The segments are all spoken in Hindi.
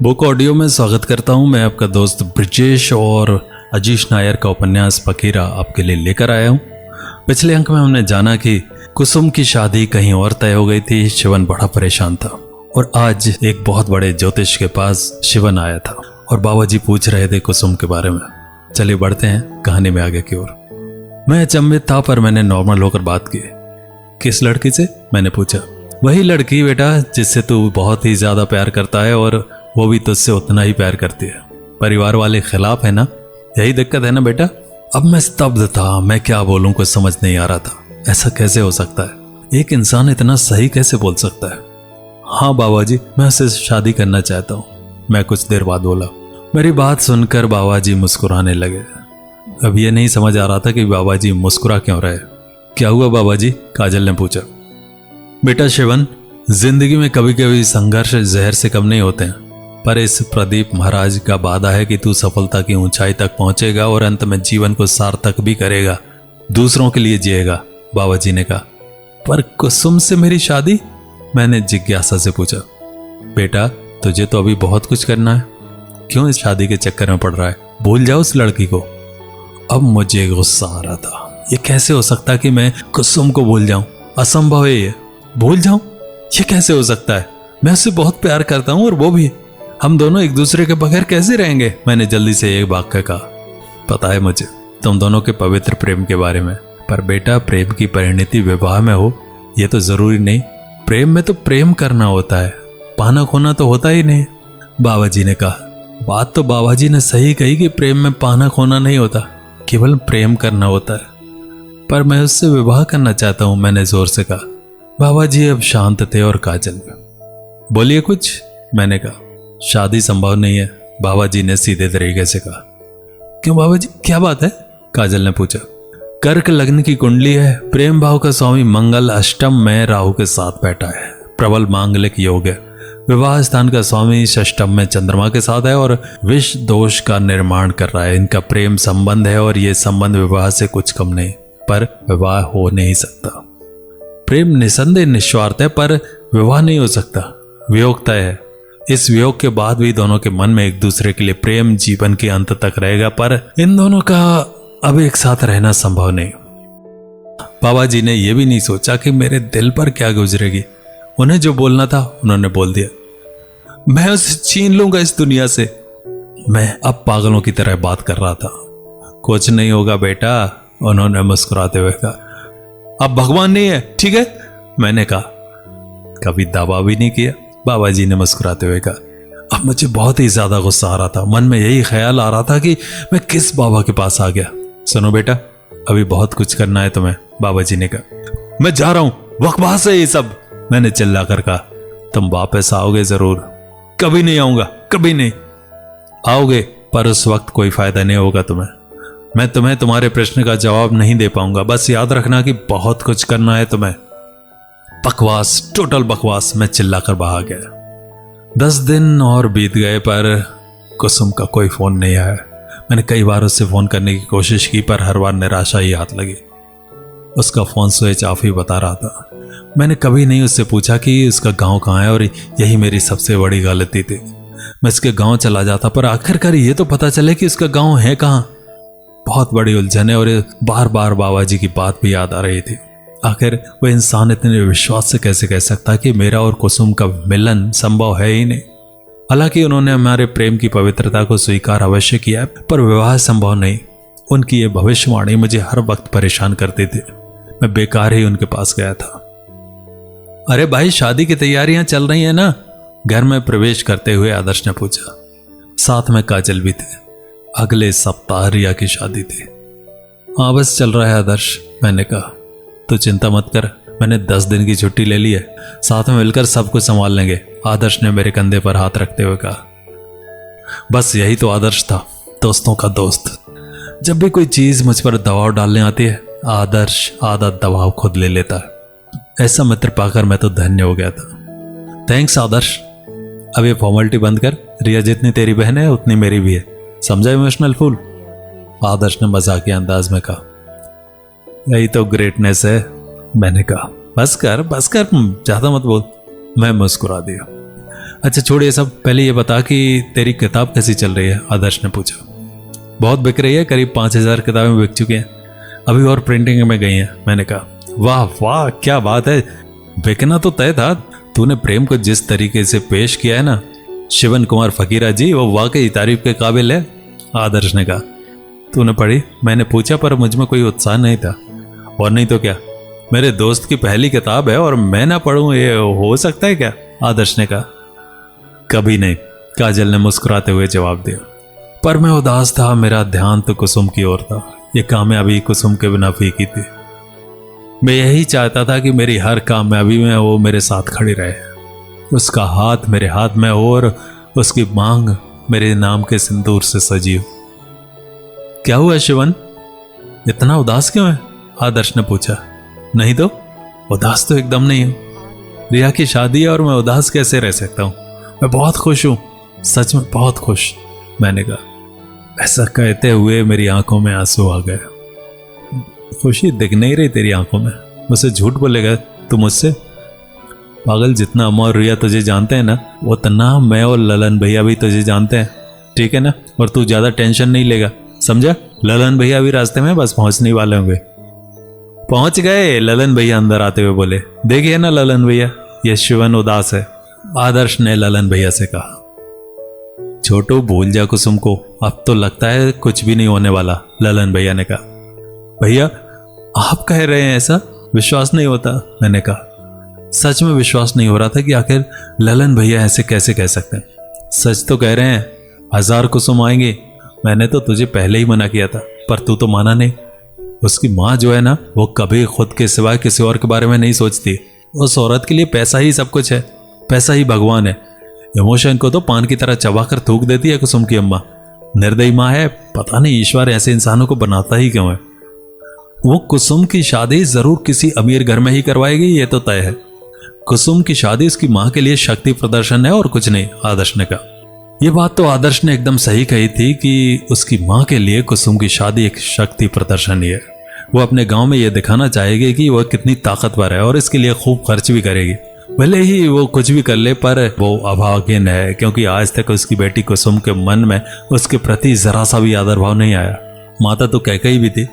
बुक ऑडियो में स्वागत करता हूं। मैं आपका दोस्त ब्रिजेश और अजीश नायर का उपन्यास फकीरा आपके लिए लेकर आया हूं। पिछले अंक में हमने जाना कि कुसुम की शादी कहीं और तय हो गई थी। शिवन बड़ा परेशान था और आज एक बहुत बड़े ज्योतिष के पास शिवन आया था और बाबा जी पूछ रहे थे कुसुम के बारे में। चलिए बढ़ते हैं कहानी में आगे की ओर। मैं अचंभित था पर मैंने नॉर्मल होकर बात की। किस लड़की से? मैंने पूछा। वही लड़की बेटा जिससे तू बहुत ही ज्यादा प्यार करता है और वो भी तुझसे उतना ही प्यार करती है। परिवार वाले खिलाफ है ना, यही दिक्कत है ना बेटा। अब मैं स्तब्ध था, मैं क्या बोलूं कुछ समझ नहीं आ रहा था। ऐसा कैसे हो सकता है? एक इंसान इतना सही कैसे बोल सकता है? हाँ बाबा जी, मैं उससे शादी करना चाहता हूँ, मैं कुछ देर बाद बोला। मेरी बात सुनकर बाबा जी मुस्कुराने लगे। अब ये नहीं समझ आ रहा था कि बाबा जी मुस्कुरा क्यों रहे। क्या हुआ बाबा जी? काजल ने पूछा। बेटा शिवन, जिंदगी में कभी कभी संघर्ष जहर से कम नहीं होते हैं, पर इस प्रदीप महाराज का वादा है कि तू सफलता की ऊंचाई तक पहुंचेगा और अंत में जीवन को सार्थक भी करेगा, दूसरों के लिए जिएगा, बाबा जी ने कहा। पर कुसुम से मेरी शादी? मैंने जिज्ञासा से पूछा। बेटा तुझे तो अभी बहुत कुछ करना है, क्यों इस शादी के चक्कर में पड़ रहा है? भूल जाओ उस लड़की को। अब मुझे गुस्सा आ रहा था। ये कैसे हो सकता कि मैं कुसुम को भूल जाऊं? असंभव है ये। भूल जाऊं? ये कैसे हो सकता है? मैं उससे बहुत प्यार करता हूं और वो भी। हम दोनों एक दूसरे के बगैर कैसे रहेंगे? मैंने जल्दी से एक वाक्य कहा। पता है मुझे तुम दोनों के पवित्र प्रेम के बारे में, पर बेटा प्रेम की परिणति विवाह में हो ये तो जरूरी नहीं। प्रेम में तो प्रेम करना होता है, पाना खोना तो होता ही नहीं, बाबा जी ने कहा। बात तो बाबा जी ने सही कही कि प्रेम में पाना खोना नहीं होता, केवल प्रेम करना होता है। पर मैं उससे विवाह करना चाहता हूं, मैंने जोर से कहा। बाबा जी अब शांत थे और काजल में। बोलिए कुछ, मैंने कहा। शादी संभव नहीं है, बाबा जी ने सीधे तरीके से कहा। क्यों बाबा जी, क्या बात है? काजल ने पूछा। कर्क लग्न की कुंडली है, प्रेम भाव का स्वामी मंगल अष्टम में राहु के साथ बैठा है, प्रबल मांगलिक योग है। विवाह स्थान का स्वामी षष्टम में चंद्रमा के साथ है और विष दोष का निर्माण कर रहा है। इनका प्रेम संबंध है और यह संबंध विवाह से कुछ कम नहीं, पर विवाह हो नहीं सकता। प्रेम निसंदेह निस्वार्थ है, पर विवाह नहीं हो सकता, वियोग तय है। इस वियोग के बाद भी दोनों के मन में एक दूसरे के लिए प्रेम जीवन के अंत तक रहेगा, पर इन दोनों का अब एक साथ रहना संभव नहीं। बाबा जी ने यह भी नहीं सोचा कि मेरे दिल पर क्या गुजरेगी। उन्हें जो बोलना था उन्होंने बोल दिया। मैं उसे छीन लूंगा इस दुनिया से। मैं अब पागलों की तरह बात कर रहा था। कुछ नहीं होगा बेटा, उन्होंने मुस्कुराते हुए कहा। अब भगवान नहीं है, ठीक है, मैंने कहा। कभी दावा भी नहीं किया, बाबा जी ने मुस्कुराते हुए कहा। अब मुझे बहुत ही ज्यादा गुस्सा आ रहा था। मन में यही ख्याल आ रहा था कि मैं किस बाबा के पास आ गया। सुनो बेटा, अभी बहुत कुछ करना है तुम्हें, बाबा जी ने कहा। मैं जा रहा हूं, बकवास है ये सब, मैंने चिल्लाकर कहा। तुम वापस आओगे जरूर? कभी नहीं आऊंगा, कभी नहीं। आओगे, पर उस वक्त कोई फायदा नहीं होगा तुम्हें। मैं तुम्हें तुम्हारे प्रश्न का जवाब नहीं दे पाऊंगा। बस याद रखना कि बहुत कुछ करना है तुम्हें। बकवास, टोटल बकवास, मैं चिल्लाकर बाहर गया। 10 दिन और बीत गए पर कुसुम का कोई फोन नहीं आया। मैंने कई बार उससे फोन करने की कोशिश की, पर हर बार निराशा ही हाथ लगी। उसका फोन स्विच ऑफ ही बता रहा था। मैंने कभी नहीं उससे पूछा कि उसका गांव कहाँ है और यही मेरी सबसे बड़ी गलती थी। मैं उसके गांव चला जाता, पर आखिरकार ये तो पता चले कि उसका गांव है कहाँ। बहुत बड़ी उलझन है और बार बार बाबा जी की बात भी याद आ रही थी। आखिर वह इंसान इतने विश्वास से कैसे कह सकता कि मेरा और कुसुम का मिलन संभव है ही नहीं। हालांकि उन्होंने हमारे प्रेम की पवित्रता को स्वीकार अवश्य किया, पर विवाह संभव नहीं। उनकी ये भविष्यवाणी मुझे हर वक्त परेशान करती थी। मैं बेकार ही उनके पास गया था। अरे भाई, शादी की तैयारियां चल रही है ना? घर में प्रवेश करते हुए आदर्श ने पूछा। साथ में काजल भी थे। अगले सप्ताह रिया की शादी थी। हाँ बस चल रहा है आदर्श, मैंने कहा। तो चिंता मत कर, मैंने 10 दिन की छुट्टी ले ली है, साथ में मिलकर सब कुछ संभाल लेंगे, आदर्श ने मेरे कंधे पर हाथ रखते हुए कहा। बस यही तो आदर्श था, दोस्तों का दोस्त। जब भी कोई चीज मुझ पर दबाव डालने आती है, आदर्श आधा दबाव खुद ले लेता है। ऐसा मित्र पाकर मैं तो धन्य हो गया था। थैंक्स आदर्श। अब ये फॉर्मेलिटी बंद कर, रिया जितनी तेरी बहन है उतनी मेरी भी है, समझा इमोशनल फूल? आदर्श ने मजाकिया अंदाज में कहा। यही तो ग्रेटनेस है, मैंने कहा। बस कर ज्यादा मत बोल। मैं मुस्कुरा दिया। अच्छा छोड़ ये सब, पहले ये बता कि तेरी किताब कैसी चल रही है? आदर्श ने पूछा। बहुत बिक रही है, करीब 5,000 किताबें बिक चुकी हैं, अभी और प्रिंटिंग में गई हैं। मैंने कहा वाह वाह क्या बात है, बिकना तो तय था। तूने प्रेम को जिस तरीके से पेश किया है ना शिवन कुमार फकीरा जी, वो वाकई तारीफ के काबिल है। आदर्श ने कहा। तूने पढ़ी? मैंने पूछा, पर मुझ में कोई उत्साह नहीं था। और नहीं तो क्या, मेरे दोस्त की पहली किताब है और मैं ना पढ़ूं, ये हो सकता है क्या? आदर्श ने कहा। कभी नहीं, काजल ने मुस्कुराते हुए जवाब दिया। पर मैं उदास था, मेरा ध्यान तो कुसुम की ओर था। ये कामयाबी कुसुम के बिना फीकी थी। मैं यही चाहता था कि मेरी हर कामयाबी में वो मेरे साथ खड़ी रहे, उसका हाथ मेरे हाथ में हो और उसकी मांग मेरे नाम के सिंदूर से सजी हो। क्या हुआ शिवन, इतना उदास क्यों है? आदर्श ने पूछा। नहीं तो, उदास तो एकदम नहीं हूं। रिया की शादी है और मैं उदास कैसे रह सकता हूं? मैं बहुत खुश हूं, सच में बहुत खुश। मैंने कहा। ऐसा कहते हुए मेरी आंखों में आंसू आ गए। खुशी दिख नहीं रही तेरी आंखों में, मुझसे झूठ बोलेगा तू मुझसे? पागल, जितना अम्मा और रिया तुझे जानते हैं ना, उतना मैं और ललन भैया भी तुझे जानते हैं, ठीक है ना? और तू ज्यादा टेंशन नहीं लेगा, समझा? ललन भैया भी रास्ते में बस पहुंचने वाले होंगे। पहुंच गए, ललन भैया अंदर आते हुए बोले। देखिए ना ललन भैया, ये शिवन उदास है। आदर्श ने ललन भैया से कहा। छोटू भूल जा कुसुम को, अब तो लगता है कुछ भी नहीं होने वाला, ललन भैया ने कहा। भैया आप कह रहे हैं ऐसा? विश्वास नहीं होता। मैंने कहा। सच में विश्वास नहीं हो रहा था कि आखिर ललन भैया ऐसे कैसे कह सकते हैं। सच तो कह रहे हैं, 1000 कुसुम आएंगे। मैंने तो तुझे पहले ही मना किया था, पर तू तो माना नहीं। उसकी माँ जो है ना, वो कभी खुद के सिवाय किसी और के बारे में नहीं सोचती। उस औरत के लिए पैसा ही सब कुछ है, पैसा ही भगवान है। इमोशन को तो पान की तरह चबाकर थूक देती है कुसुम की अम्मा। निर्दयी माँ है, पता नहीं ईश्वर ऐसे इंसानों को बनाता ही क्यों है। वो कुसुम की शादी जरूर किसी अमीर घर में ही करवाएगी, ये तो तय है। कुसुम की शादी उसकी माँ के लिए शक्ति प्रदर्शन है और कुछ नहीं, आदर्श ने कहा। यह बात तो आदर्श ने एकदम सही कही थी कि उसकी माँ के लिए कुसुम की शादी एक शक्ति प्रदर्शन ही है। वो अपने गांव में यह दिखाना चाहेगी कि वह कितनी ताकतवर है और इसके लिए खूब खर्च भी करेगी। भले ही वो कुछ भी कर ले, पर वो अभागिन है, क्योंकि आज तक उसकी बेटी कुसुम के मन में उसके प्रति जरा सा भी आदर भाव नहीं आया। माता तो कैकेयी भी थी,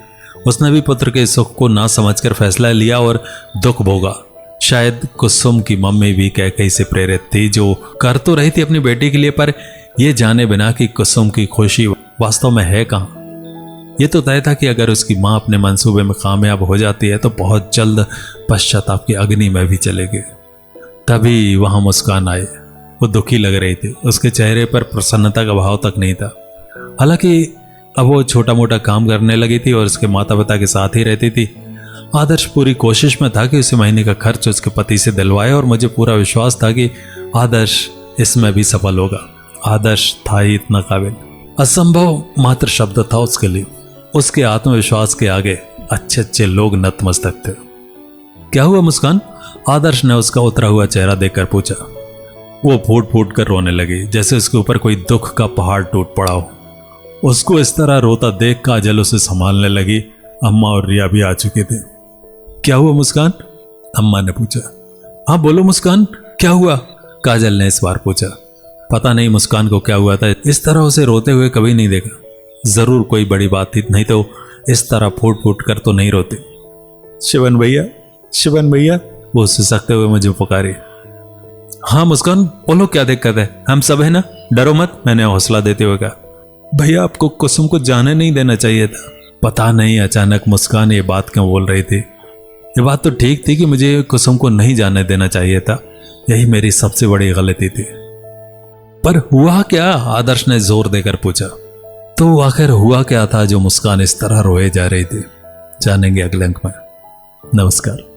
उसने भी पुत्र के सुख को ना समझकर फैसला लिया और दुख भोगा। शायद कुसुम की मम्मी भी कैकेयी से प्रेरित थी, जो कर तो रही थी अपनी बेटी के लिए, पर यह जाने बिना कि कुसुम की खुशी वास्तव में है कहाँ। ये तो तय था कि अगर उसकी माँ अपने मंसूबे में कामयाब हो जाती है तो बहुत जल्द पश्चाताप की अग्नि में भी चलेगी। तभी वहां मुस्कान आई। वो दुखी लग रही थी, उसके चेहरे पर प्रसन्नता का भाव तक नहीं था। हालांकि अब वो छोटा मोटा काम करने लगी थी और उसके माता पिता के साथ ही रहती थी। आदर्श पूरी कोशिश में था कि उसे महीने का खर्च उसके पति से दिलवाए, और मुझे पूरा विश्वास था कि आदर्श इसमें भी सफल होगा। आदर्श था ही इतना काबिल, असंभव मात्र शब्द था उसके लिए। उसके आत्मविश्वास के आगे अच्छे अच्छे लोग नतमस्तक थे। क्या हुआ मुस्कान? आदर्श ने उसका उतरा हुआ चेहरा देखकर पूछा। वो फूट फूट कर रोने लगी, जैसे उसके ऊपर कोई दुख का पहाड़ टूट पड़ा हो। उसको इस तरह रोता देख काजल उसे संभालने लगी। अम्मा और रिया भी आ चुके थे। क्या हुआ मुस्कान? अम्मा ने पूछा। हाँ बोलो मुस्कान, क्या हुआ? काजल ने इस बार पूछा। पता नहीं मुस्कान को क्या हुआ था, इस तरह उसे रोते हुए कभी नहीं देखा। जरूर कोई बड़ी बात थी, नहीं तो इस तरह फूट फूट कर तो नहीं रोते। शिवन भैया, शिवन भैया, वो सिसकते हुए मुझे पुकारी। हाँ मुस्कान बोलो, क्या दिक्कत है? हम सब है ना, डरो मत, मैंने हौसला देते हुए कहा। भैया आपको कुसुम को जाने नहीं देना चाहिए था। पता नहीं अचानक मुस्कान ये बात क्यों बोल रही थी। ये बात तो ठीक थी कि मुझे कुसुम को नहीं जाने देना चाहिए था, यही मेरी सबसे बड़ी गलती थी। पर हुआ क्या? आदर्श ने जोर देकर पूछा। तो आखिर हुआ क्या था जो मुस्कान इस तरह रोए जा रही थी? जानेंगे अगले अंक में। नमस्कार।